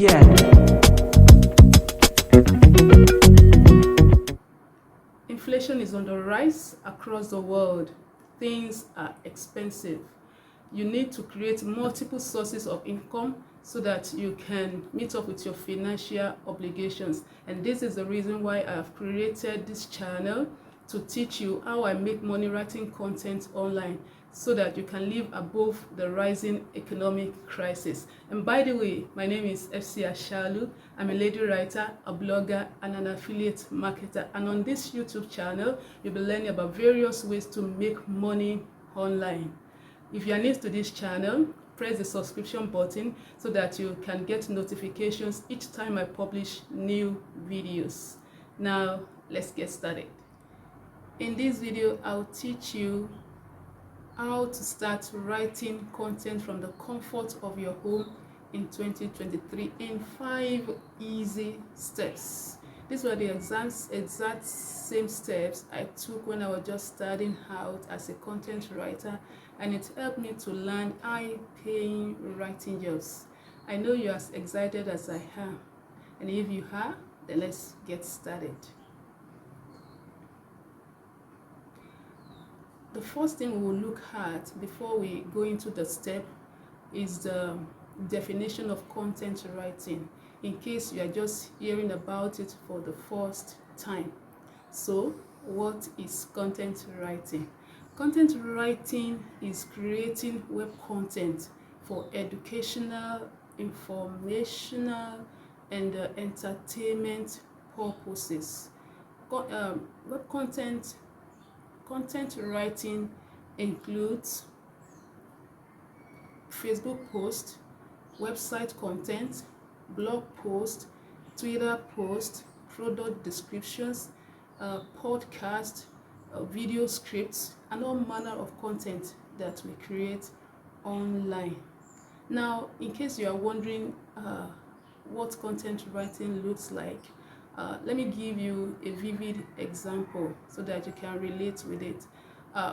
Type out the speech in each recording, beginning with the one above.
again. Inflation is on the rise across the world. Things are expensive. You need to create multiple sources of income so that you can meet up with your financial obligations. And this is the reason why I have created this channel to teach you how I make money writing content online so that you can live above the rising economic crisis. And by the way, my name is FC Ashalu. I'm a lady writer, a blogger, and an affiliate marketer. And on this YouTube channel, you'll be learning about various ways to make money online. If you are new to this channel, press the subscription button so that you can get notifications each time I publish new videos. Now, let's get started. In this video, I'll teach you how to start writing content from the comfort of your home in 2023 in 5 easy steps. These were the exact same steps I took when I was just starting out as a content writer, and it helped me to land high-paying writing jobs. I know you're as excited as I am, and if you are, then let's get started. The first thing we will look at before we go into the step is the definition of content writing, in case you are just hearing about it for the first time. So, what is content writing? Content writing is creating web content for educational, informational, and entertainment purposes. Web content writing includes Facebook posts, website content, blog posts, Twitter posts, product descriptions, podcast, video scripts, and all manner of content that we create online. Now, in case you are wondering what content writing looks like, let me give you a vivid example so that you can relate with it.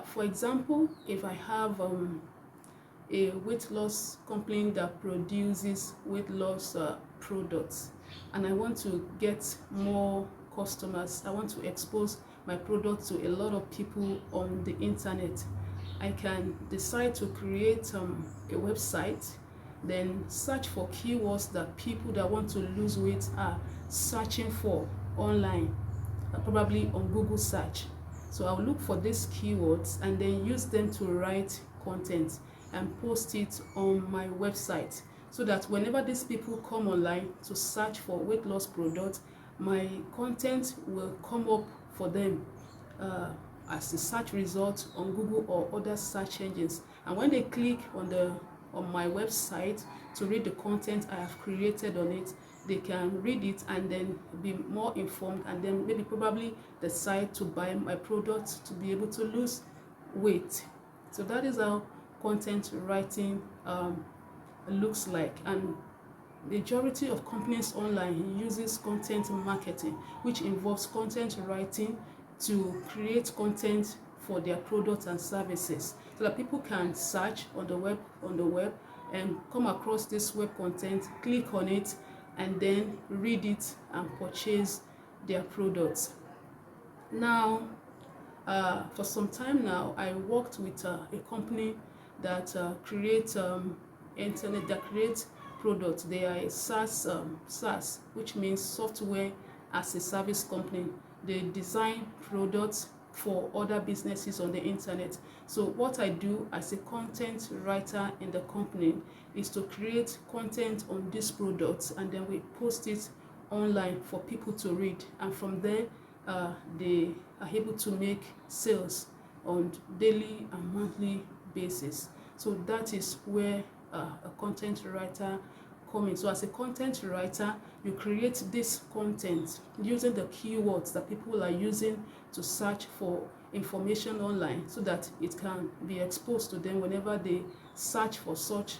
For example, if I have a weight loss company that produces weight loss products, and I want to get more customers, I want to expose my product to a lot of people on the internet, I can decide to create a website, then search for keywords that people that want to lose weight are searching for online, probably on Google search. So I'll look for these keywords and then use them to write content and post it on my website, so that whenever these people come online to search for weight loss products, my content will come up for them as a search result on Google or other search engines. And when they click on my website to read the content I have created on it, they can read it and then be more informed, and then maybe probably decide to buy my product to be able to lose weight. So that is how content writing looks like. And majority of companies online uses content marketing, which involves content writing to create content for their products and services, so that people can search on the web and come across this web content, click on it, and then read it and purchase their products. Now, for some time now, I worked with a company that creates products. They are a SaaS, which means software as a service company. They design products for other businesses on the internet. So what I do as a content writer in the company is to create content on these products, and then we post it online for people to read, and from there they are able to make sales on daily and monthly basis. So that is where a content writer comes in. So as a content writer, you create this content using the keywords that people are using to search for information online, so that it can be exposed to them whenever they search for such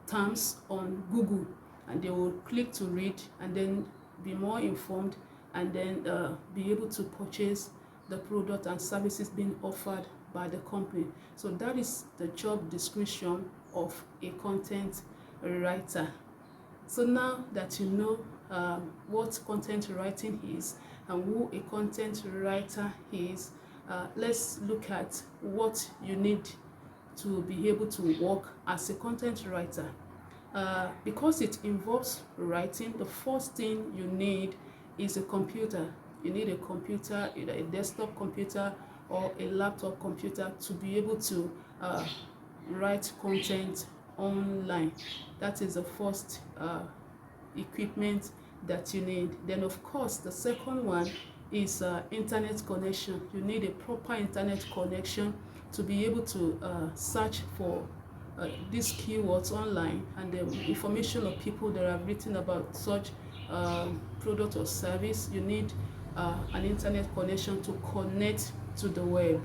terms on Google, and they will click to read and then be more informed, and then be able to purchase the product and services being offered by the company. So that is the job description of a content writer. So now that you know what content writing is and who a content writer is, let's look at what you need to be able to work as a content writer. Because it involves writing, the first thing you need is a computer. You need a computer, either a desktop computer or a laptop computer, to be able to write content online. That is the first equipment that you need. Then of course the second one is internet connection. You need a proper internet connection to be able to search for these keywords online and the information of people that have written about such product or service. You need an internet connection to connect to the web.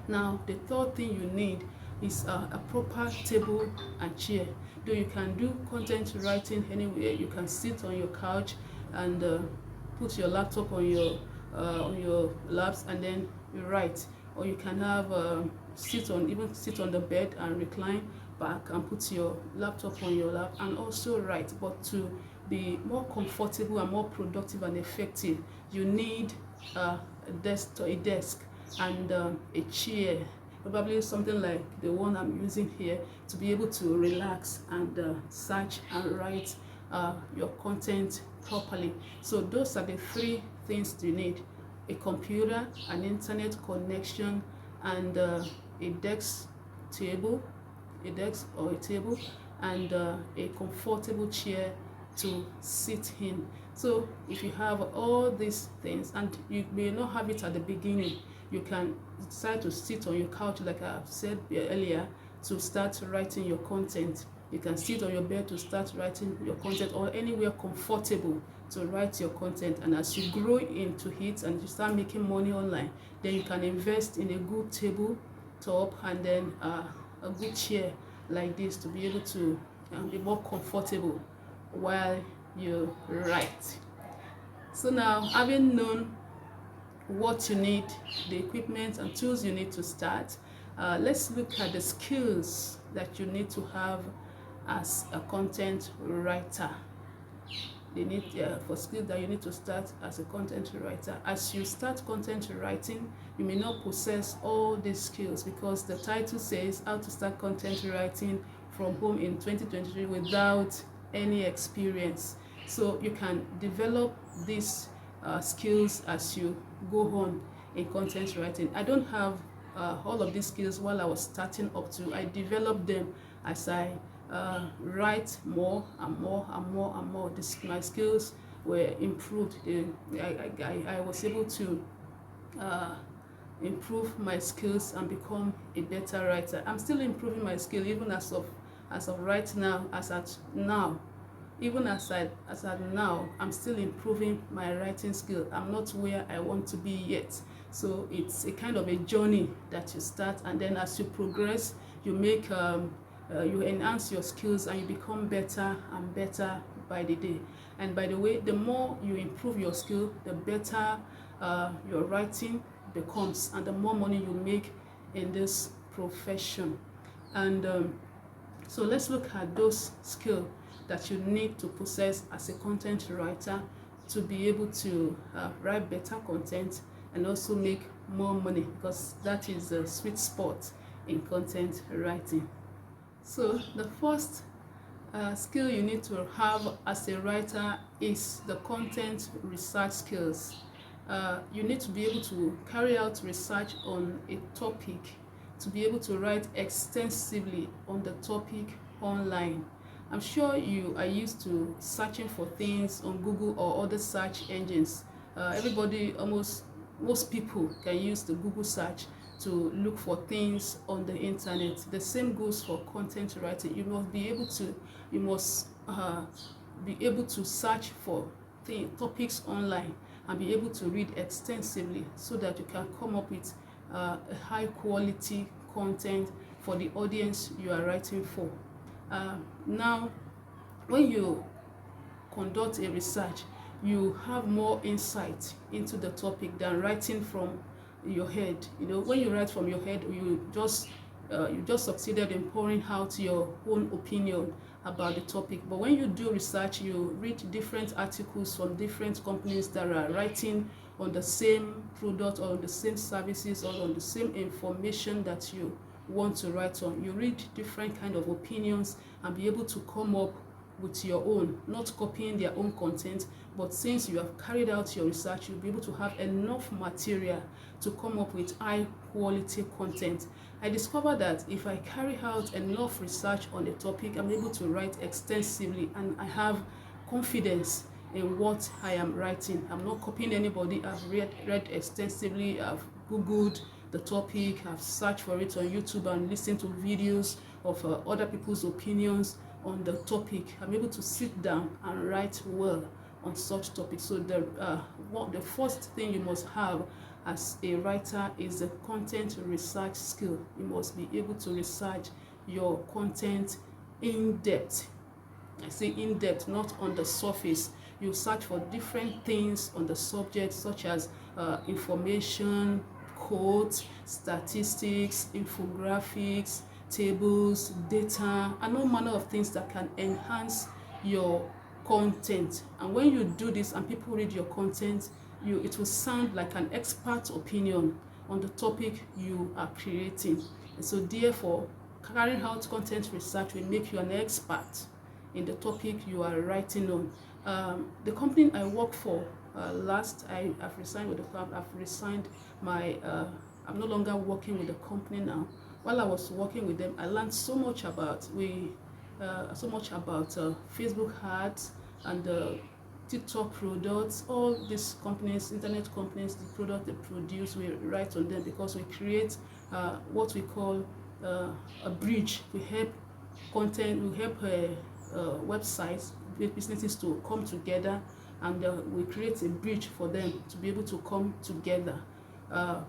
Now the third thing you need is a proper table and chair. Though you can do content writing anywhere, you can sit on your couch and put your laptop on your laps and then you write, or you can have sit on the bed and recline back and put your laptop on your lap and also write. But to be more comfortable and more productive and effective, you need a desk and a chair, probably something like the one I'm using here, to be able to relax and search and write your content properly. So those are the three things you need: a computer, an internet connection, and a desk or a table, and a comfortable chair to sit in. So if you have all these things, and you may not have it at the beginning, you can decide to sit on your couch, like I've said earlier, to start writing your content. You can sit on your bed to start writing your content, or anywhere comfortable to write your content. And as you grow into it and you start making money online, then you can invest in a good table top and then a good chair like this to be able to be more comfortable while you write. So now, having known what you need, the equipment and tools you need to start, let's look at the skills that you need to have as a content writer. They need for skills that you need to start as a content writer. As you start content writing, you may not possess all these skills, because the title says how to start content writing from home in 2023 without any experience. So you can develop these skills as you go on in content writing. I don't have all of these skills while I was starting up to. I developed them as I write more and more and more and more. My skills were improved. I was able to improve my skills and become a better writer. I'm still improving my skill even as of right now, even as at now, I'm still improving my writing skill. I'm not where I want to be yet. So it's a kind of a journey that you start, and then as you progress, you make you enhance your skills and you become better and better by the day. And by the way, the more you improve your skill, the better your writing becomes, and the more money you make in this profession. And so let's look at those skills that you need to possess as a content writer to be able to write better content and also make more money, because that is the sweet spot in content writing. So the first skill you need to have as a writer is the content research skills. You need to be able to carry out research on a topic, to be able to write extensively on the topic online. I'm sure you are used to searching for things on Google or other search engines. Most people can use the Google search to look for things on the internet. The same goes for content writing. You must be able to search for topics online and be able to read extensively, so that you can come up with a high quality content for the audience you are writing for. Now, when you conduct a research, you have more insight into the topic than writing from your head. When you write from your head, you just succeeded in pouring out your own opinion about the topic. But when you do research, you read different articles from different companies that are writing on the same product or on the same services or on the same information that you want to write on. You read different kind of opinions and be able to come up with your own, not copying their own content, but since you have carried out your research, you'll be able to have enough material to come up with high quality content. I discovered that if I carry out enough research on the topic, I'm able to write extensively and I have confidence in what I am writing. I'm not copying anybody. I've read extensively, I've Googled the topic, I've searched for it on YouTube and listened to videos of other people's opinions on the topic. I'm able to sit down and write well on such topics. So the first thing you must have as a writer is the content research skill. You must be able to research your content in depth. I say in depth, not on the surface. You search for different things on the subject, such as information, quotes, statistics, infographics, tables, data, and all manner of things that can enhance your content. And when you do this and people read your content, it will sound like an expert opinion on the topic you are creating. And so therefore, carrying out content research will make you an expert in the topic you are writing on. The company I work for, I've resigned with the firm. I've resigned my. I'm no longer working with the company now. While I was working with them, I learned so much about Facebook ads and TikTok products. All these companies, internet companies, the product they produce, we write on them because we create what we call a bridge. We help websites, businesses to come together, and we create a bridge for them to be able to come together.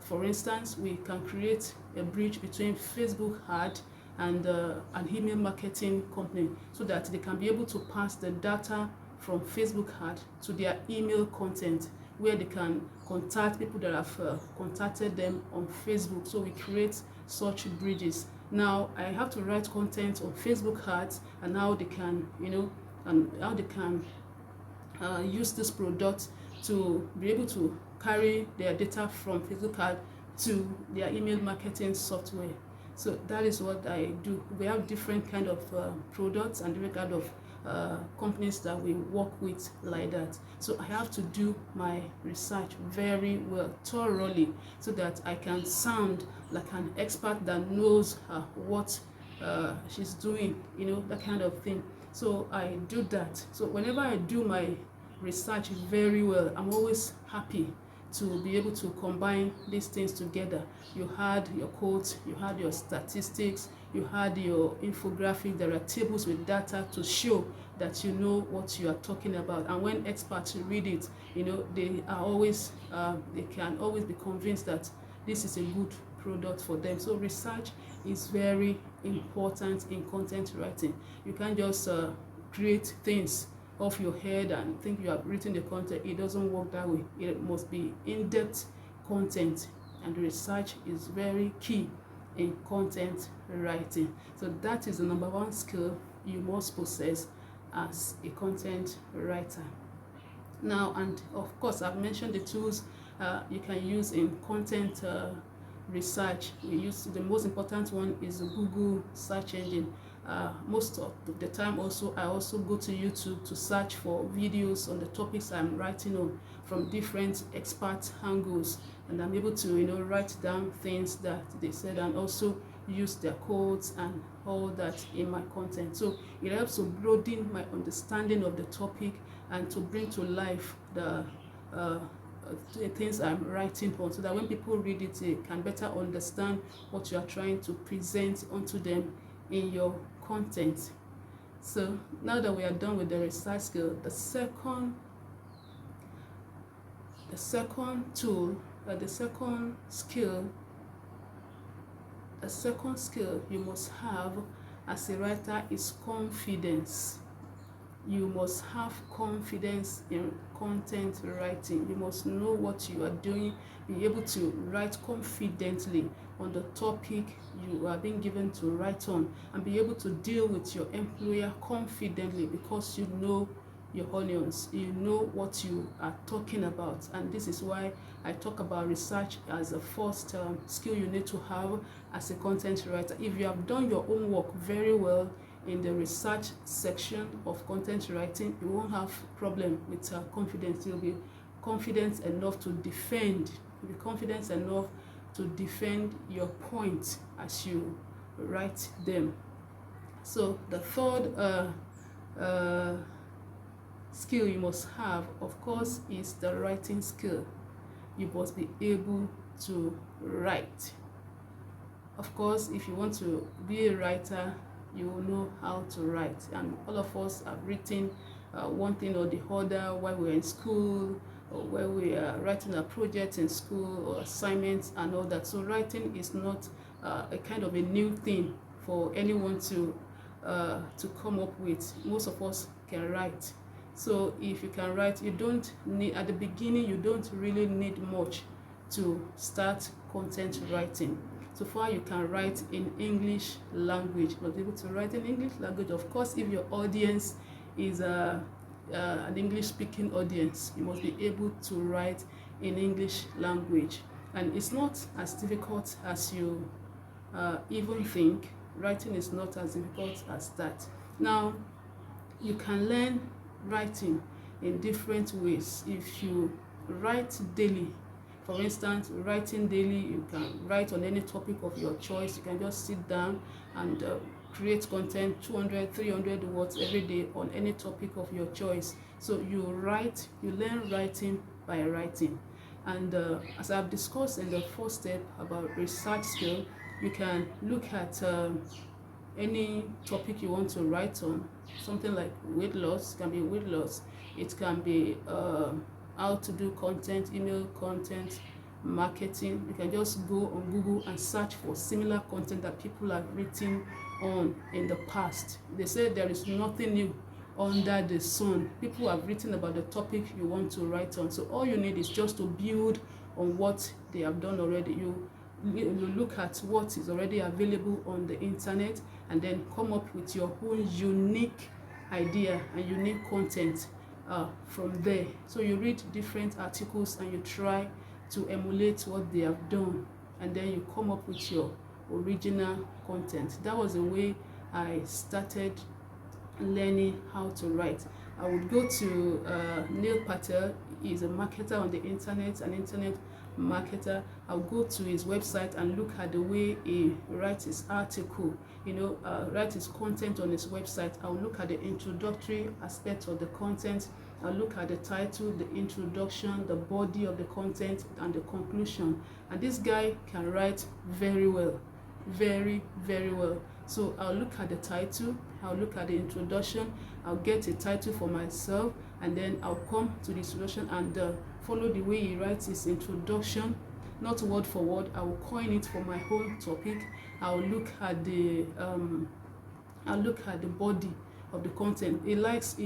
For instance, we can create a bridge between Facebook ad and an email marketing company so that they can be able to pass the data from Facebook ad to their email content, where they can contact people that have contacted them on Facebook. So we create such bridges. Now I have to write content on Facebook ads and how they can, use this product to be able to carry their data from Facebook ad to their email marketing software. So that is what I do. We have different kind of products and different kind of companies that we work with like that. So I have to do my research very well, thoroughly, so that I can sound like an expert that knows what she's doing, that kind of thing. So I do that. So whenever I do my research very well, I'm always happy to be able to combine these things together. You had your quotes, you had your statistics, you had your infographic. There are tables with data to show that you know what you are talking about. And when experts read it, they can always be convinced that this is a good product for them. So research is very important in content writing. You can't just create things off your head and think you have written the content. It doesn't work that way. It must be in-depth content, and research is very key in content writing. So that is the number one skill you must possess as a content writer. Now, and of course, I've mentioned the tools you can use in content research. The most important one is the Google search engine. Most of the time I also go to YouTube to search for videos on the topics I'm writing on from different expert angles, and I'm able to write down things that they said and also use their quotes and all that in my content. So it helps to broaden my understanding of the topic and to bring to life the things I'm writing on, so that when people read it, they can better understand what you are trying to present onto them in your content. So now that we are done with the research skill, the second skill you must have as a writer is confidence. you must have confidence in content writing. You must know what you are doing, be able to write confidently on the topic you are being given to write on, and be able to deal with your employer confidently, because you know your onions, you know what you are talking about. And this is why I talk about research as a first skill you need to have as a content writer. If you have done your own work very well in the research section of content writing, you won't have problem with confidence. You'll be confident enough to defend. You'll be confident enough to defend your point as you write them. So the third skill you must have, of course, is the writing skill. You must be able to write. Of course, if you want to be a writer, you will know how to write. And all of us have written one thing or the other while we were in school, or while we are writing a project in school, or assignments and all that. So writing is not a kind of a new thing for anyone to come up with. Most of us can write. So if you can write, you don't need, at the beginning, you don't really need much to start content writing. So far, you can write in English language. You must be able to write in English language. Of course, if your audience is an English-speaking audience, you must be able to write in English language. And it's not as difficult as you even think. Writing is not as difficult as that. Now, you can learn writing in different ways. If you write daily, for instance, writing daily, you can write on any topic of your choice. You can just sit down and create content, 200, 300 words every day on any topic of your choice. So you write, you learn writing by writing. And as I've discussed in the first step about research skill, you can look at any topic you want to write on. Something like weight loss, can be weight loss. It can be how to do content, email content, marketing. You can just go on Google and search for similar content that people have written on in the past. They say there is nothing new under the sun. People have written about the topic you want to write on. So all you need is just to build on what they have done already. You look at what is already available on the internet and then come up with your own unique idea and unique content from there. So you read different articles and you try to emulate what they have done, and then you come up with your original content. That was the way I started learning how to write. I would go to Neil Patel. He's a marketer on the internet, an internet marketer. I'll go to his website and look at the way he writes his article, write his content on his website. I'll look at the introductory aspect of the content. I'll look at the title, the introduction, the body of the content, and the conclusion. And this guy can write very well, very, very well. So I'll look at the title, I'll look at the introduction, I'll get a title for myself, and then I'll come to the introduction and follow the way he writes his introduction, not word for word. I will coin it for my own topic. I'll look at the body of the content. He likes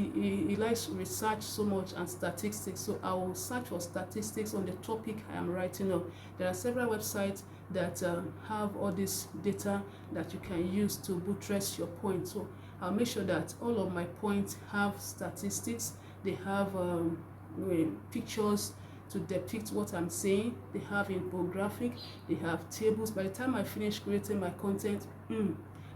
research so much and statistics, so I will search for statistics on the topic I am writing on. There are several websites that have all this data that you can use to buttress your point. So I'll make sure that all of my points have statistics. They have pictures to depict what I'm saying. They have infographic, they have tables. By the time I finish creating my content,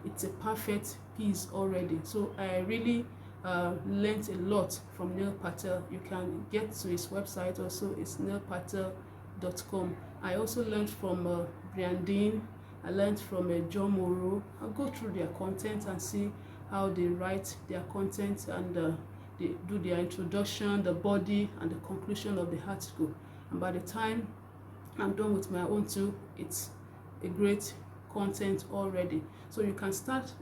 it's a perfect piece already. So I really learned a lot from Neil Patel. You can get to his website also. It's neilpatel.com. I also learned from Brandine. I learned from John Morrow. I'll go through their content and see how they write their content, and they do their introduction, the body, and the conclusion of the article. And by the time I'm done with my own too, it's a great content already. So you can start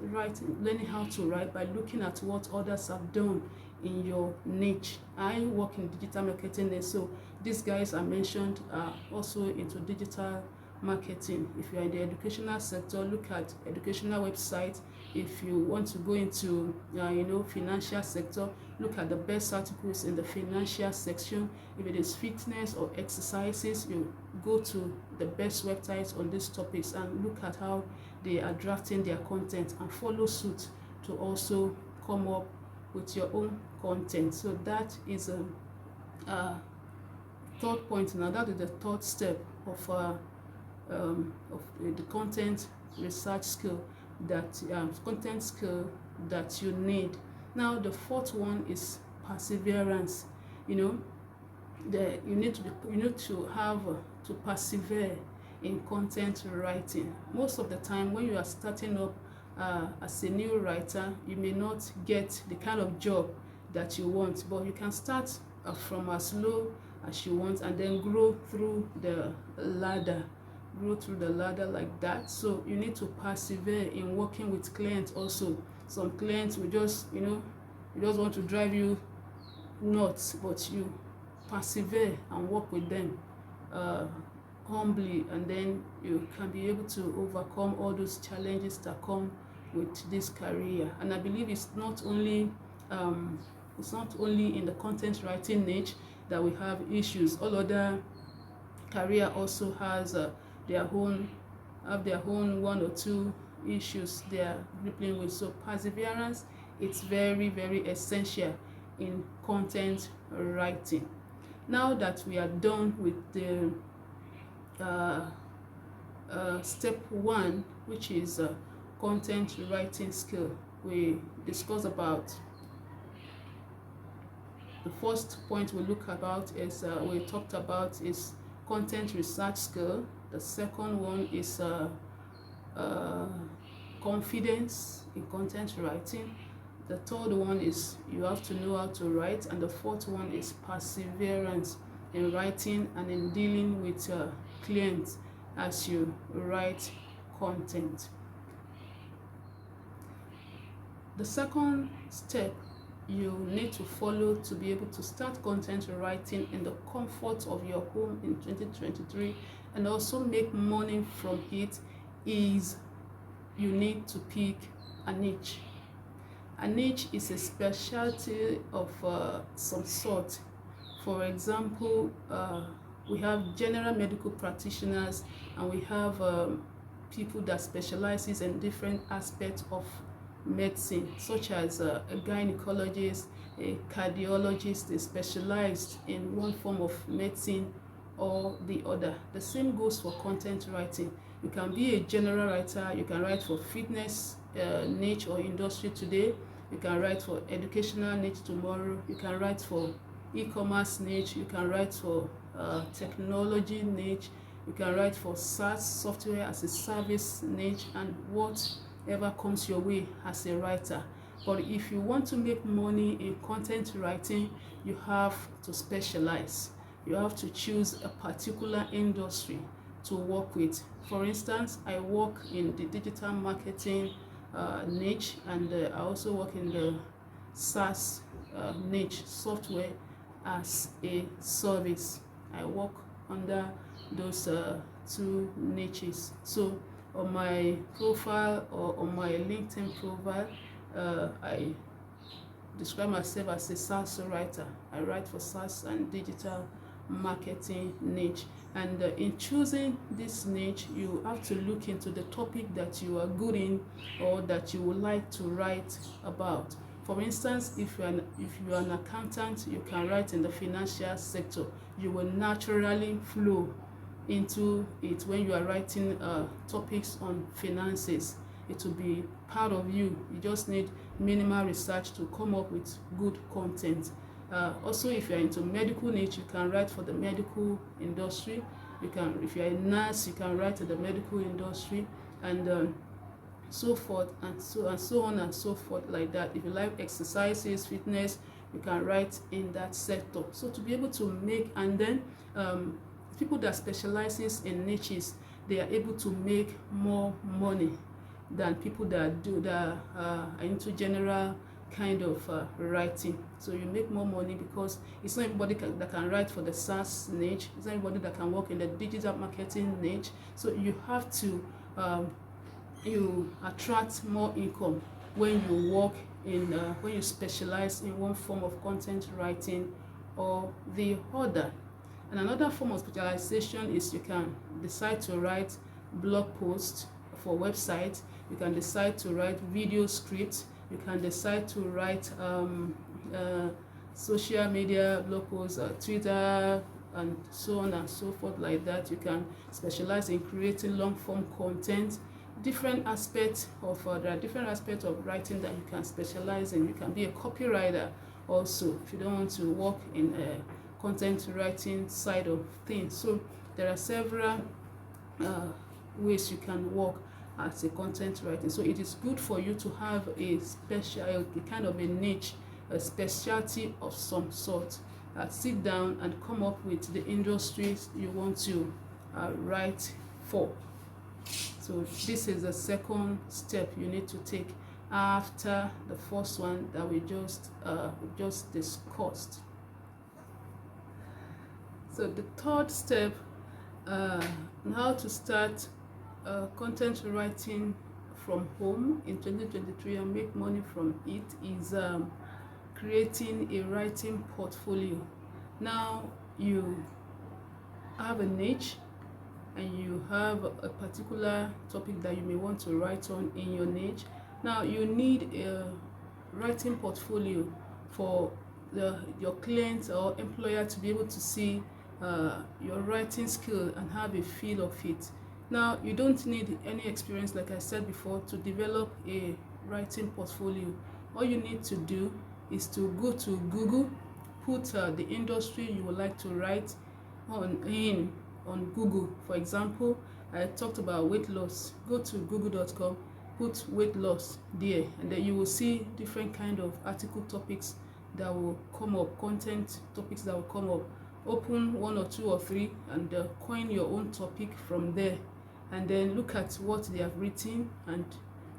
learning how to write by looking at what others have done in your niche. I work in digital marketing, and so these guys I mentioned are also into digital marketing. If you are in the educational sector, look at educational websites If you want to go into financial sector, look at the best articles in the financial section. If it is fitness or exercises, you go to the best websites on these topics and look at how they are drafting their content and follow suit to also come up with your own content. So that is a third point. Now that is the third step of the content research skill, that content skill that you need. Now the fourth one is perseverance. You need to have to persevere in content writing. Most of the time when you are starting up as a new writer, you may not get the kind of job that you want, but you can start from as low as you want and then grow through the ladder like that. So you need to persevere in working with clients also. Some clients will just want to drive you nuts, but you persevere and work with them humbly, and then you can be able to overcome all those challenges that come with this career. And I believe it's not only in the content writing niche that we have issues. All other career also has their own one or two issues they are grappling with. So perseverance, it's very, very essential in content writing. Now that we are done with the step one, which is content writing skill, we discussed about the first point we talked about is content research skill. The second one is confidence in content writing. The third one is you have to know how to write, and the fourth one is perseverance in writing and in dealing with clients as you write content. The second step you need to follow to be able to start content writing in the comfort of your home in 2023 and also make money from it is you need to pick a niche. A niche is a specialty of some sort. For example, we have general medical practitioners, and we have people that specializes in different aspects of medicine, such as a gynecologist, a cardiologist. They specialize in one form of medicine or the other. The same goes for content writing. You can be a general writer. You can write for fitness niche or industry today. You can write for educational niche tomorrow. You can write for e-commerce niche. You can write for technology niche. You can write for SaaS, software as a service niche, and whatever comes your way as a writer. But if you want to make money in content writing, you have to specialize. You have to choose a particular industry to work with. For instance, I work in the digital marketing niche, and I also work in the SaaS niche, software as a service. I work under those two niches. So on my profile or on my LinkedIn profile, I describe myself as a SaaS writer. I write for SaaS and digital marketing niche. And in choosing this niche, you have to look into the topic that you are good in or that you would like to write about. For instance, if you are an accountant, you can write in the financial sector. You will naturally flow into it when you are writing topics on finances. It will be part of you. You just need minimal research to come up with good content. Also, if you are into medical niche, you can write for the medical industry. If you are a nurse, you can write in the medical industry, and so forth, and so on and so forth like that. If you like exercises, fitness, you can write in that sector. So to be able to make, and then people that specializes in niches, they are able to make more money than people that are into general kind of writing. So you make more money because it's not everybody that can write for the SaaS niche. It's not everybody that can work in the digital marketing niche. So you have to you attract more income when you work in when you specialize in one form of content writing or the other. And another form of specialization is you can decide to write blog posts for websites, you can decide to write video scripts, you can decide to write social media blog posts, Twitter, and so on and so forth like that. You can specialize in creating long form content. Different aspects of there are different aspects of writing that you can specialize in. You can be a copywriter also if you don't want to work in a content writing side of things. So there are several ways you can work as a content writer. So it is good for you to have a special, a kind of a niche, a specialty of some sort. Sit down and come up with the industries you want to write for. So this is the second step you need to take after the first one that we just discussed. So the third step, how to start content writing from home in 2023 and make money from it, is creating a writing portfolio. Now you have a niche and you have a particular topic that you may want to write on in your niche. Now you need a writing portfolio for your client or employer to be able to see your writing skill and have a feel of it. Now you don't need any experience, like I said before, to develop a writing portfolio. All you need to do is to go to Google, put the industry you would like to write on Google. For example, I talked about weight loss. Go to google.com, put weight loss there, and then you will see different kind of article topics that will come up, content topics that will come up. Open 1 or 2 or 3 and coin your own topic from there, and then look at what they have written and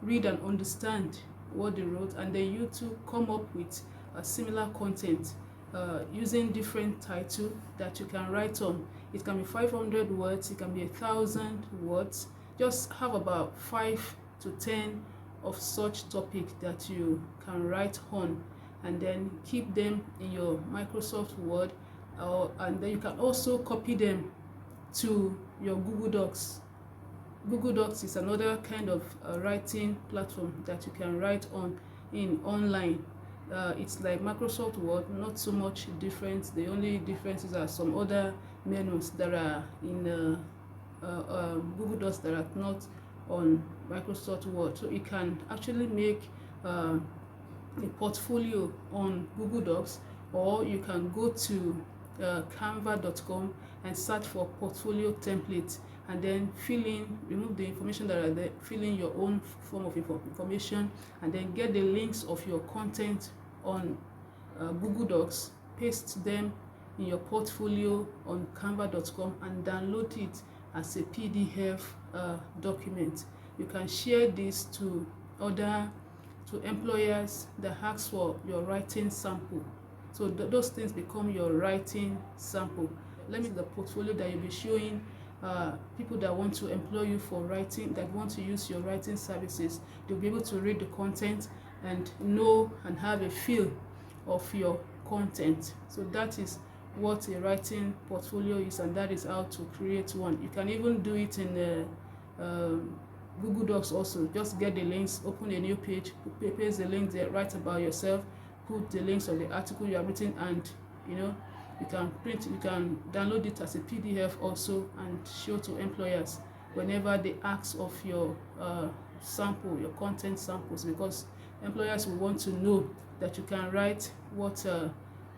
read and understand what they wrote, and then you too come up with a similar content using different titles that you can write on. It can be 500 words, it can be 1,000 words. Just have about 5 to 10 of such topic that you can write on, and then keep them in your Microsoft Word, and then you can also copy them to your Google Docs. Google Docs is another kind of writing platform that you can write on online. It's like Microsoft Word, not so much different. The only differences are some other menus that are in Google Docs that are not on Microsoft Word. So you can actually make a portfolio on Google Docs, or you can go to canva.com and search for portfolio templates, and then remove the information that are there, fill in your own form of information, and then get the links of your content on Google Docs, paste them in your portfolio on canva.com, and download it as a PDF document. You can share this to employers that ask for your writing sample. So those things become your writing sample. Let me the portfolio that you'll be showing people that want to employ you for writing, that want to use your writing services. They'll be able to read the content and know and have a feel of your content. So that is what a writing portfolio is, and that is how to create one. You can even do it in Google Docs also. Just get the links, open a new page, paste the link there, write about yourself, put the links of the article you have written, and you can print, you can download it as a PDF also and show to employers whenever they ask of your sample, your content samples, because employers will want to know that you can write what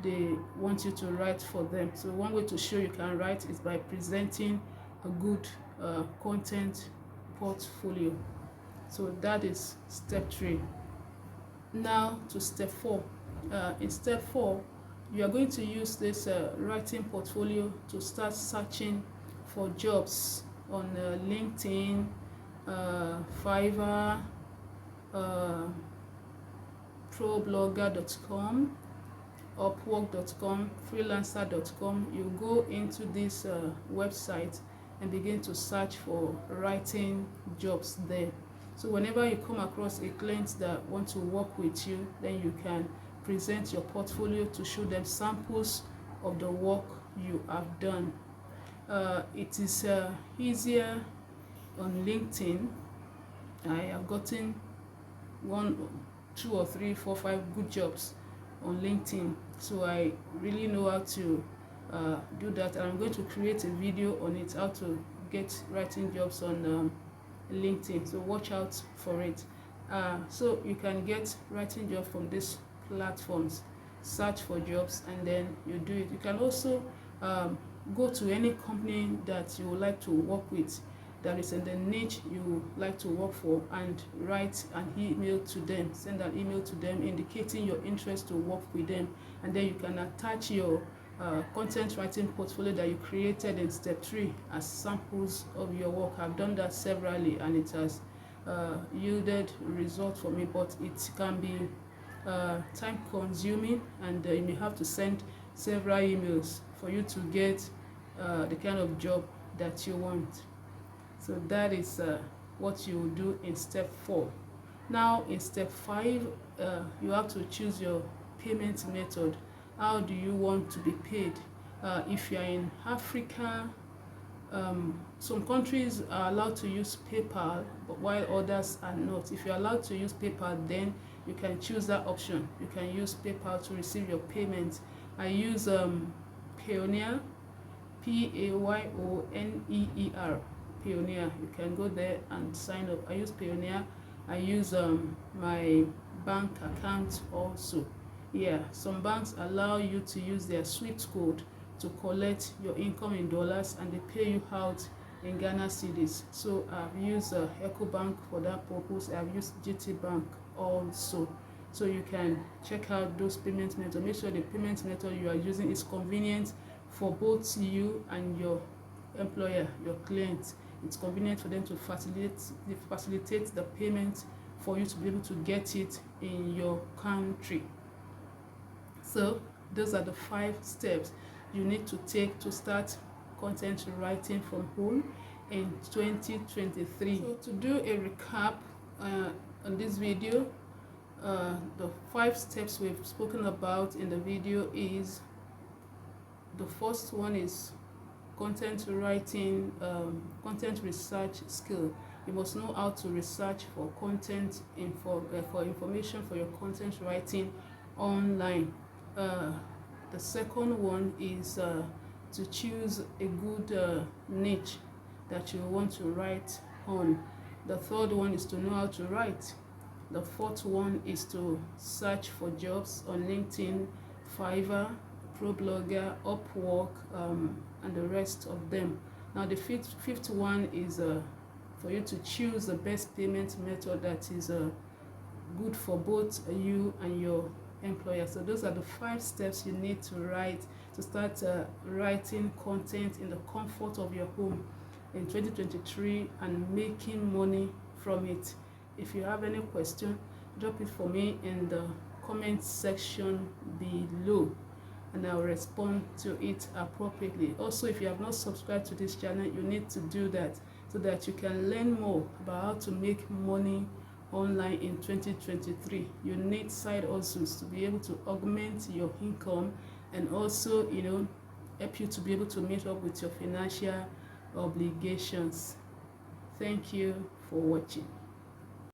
they want you to write for them. So one way to show you can write is by presenting a good content portfolio. So that is step 3. Now to step 4. In step 4, you are going to use this writing portfolio to start searching for jobs on LinkedIn, Fiverr, ProBlogger.com, Upwork.com, Freelancer.com. You go into this website and begin to search for writing jobs there. So whenever you come across a client that want to work with you, then you can present your portfolio to show them samples of the work you have done. It is easier on LinkedIn. I have gotten 1, 2 or 3, 4, 5 good jobs on LinkedIn, so I really know how to do that, and I'm going to create a video on it, how to get writing jobs on LinkedIn, so watch out for it. So you can get writing jobs from these platforms, search for jobs, and then you do it. You can also go to any company that you would like to work with, that is in the niche you like to work for, and write an email to them, send an email to them indicating your interest to work with them, and then you can attach your content writing portfolio that you created in step 3 as samples of your work. I've done that severally, and it has yielded results for me, but it can be time consuming, and you may have to send several emails for you to get the kind of job that you want. So that is what you will do in step 4. Now in step 5, you have to choose your payment method. How do you want to be paid? If you are in Africa, some countries are allowed to use PayPal, but while others are not. If you're allowed to use PayPal, then you can choose that option. You can use PayPal to receive your payment. I use Payoneer, Payoneer. Payoneer. You can go there and sign up. I use Payoneer. I use my bank account also. Yeah, some banks allow you to use their SWIFT code to collect your income in dollars, and they pay you out in Ghana cedis. So I've used EcoBank for that purpose. I've used GT Bank also. So you can check out those payment methods. Make sure the payment method you are using is convenient for both you and your employer, your client. It's convenient for them to facilitate the payment for you to be able to get it in your country. So those are the 5 steps you need to take to start content writing from home in 2023. So to do a recap on this video, the 5 steps we've spoken about in the video is: the first one is content writing, content research skill. You must know how to research for content for information for your content writing online. The second one is to choose a good niche that you want to write on. The third one is to know how to write. The fourth one is to search for jobs on LinkedIn, Fiverr, ProBlogger, Upwork, and the rest of them. Now the fifth one is for you to choose the best payment method that is good for both you and your employer. So those are the 5 steps you need to write to start writing content in the comfort of your home in 2023 and making money from it. If you have any question, drop it for me in the comment section below, and I'll respond to it appropriately. Also, if you have not subscribed to this channel, you need to do that so that you can learn more about how to make money online in 2023. You need side hustles to be able to augment your income, and also help you to be able to meet up with your financial obligations. Thank you for watching.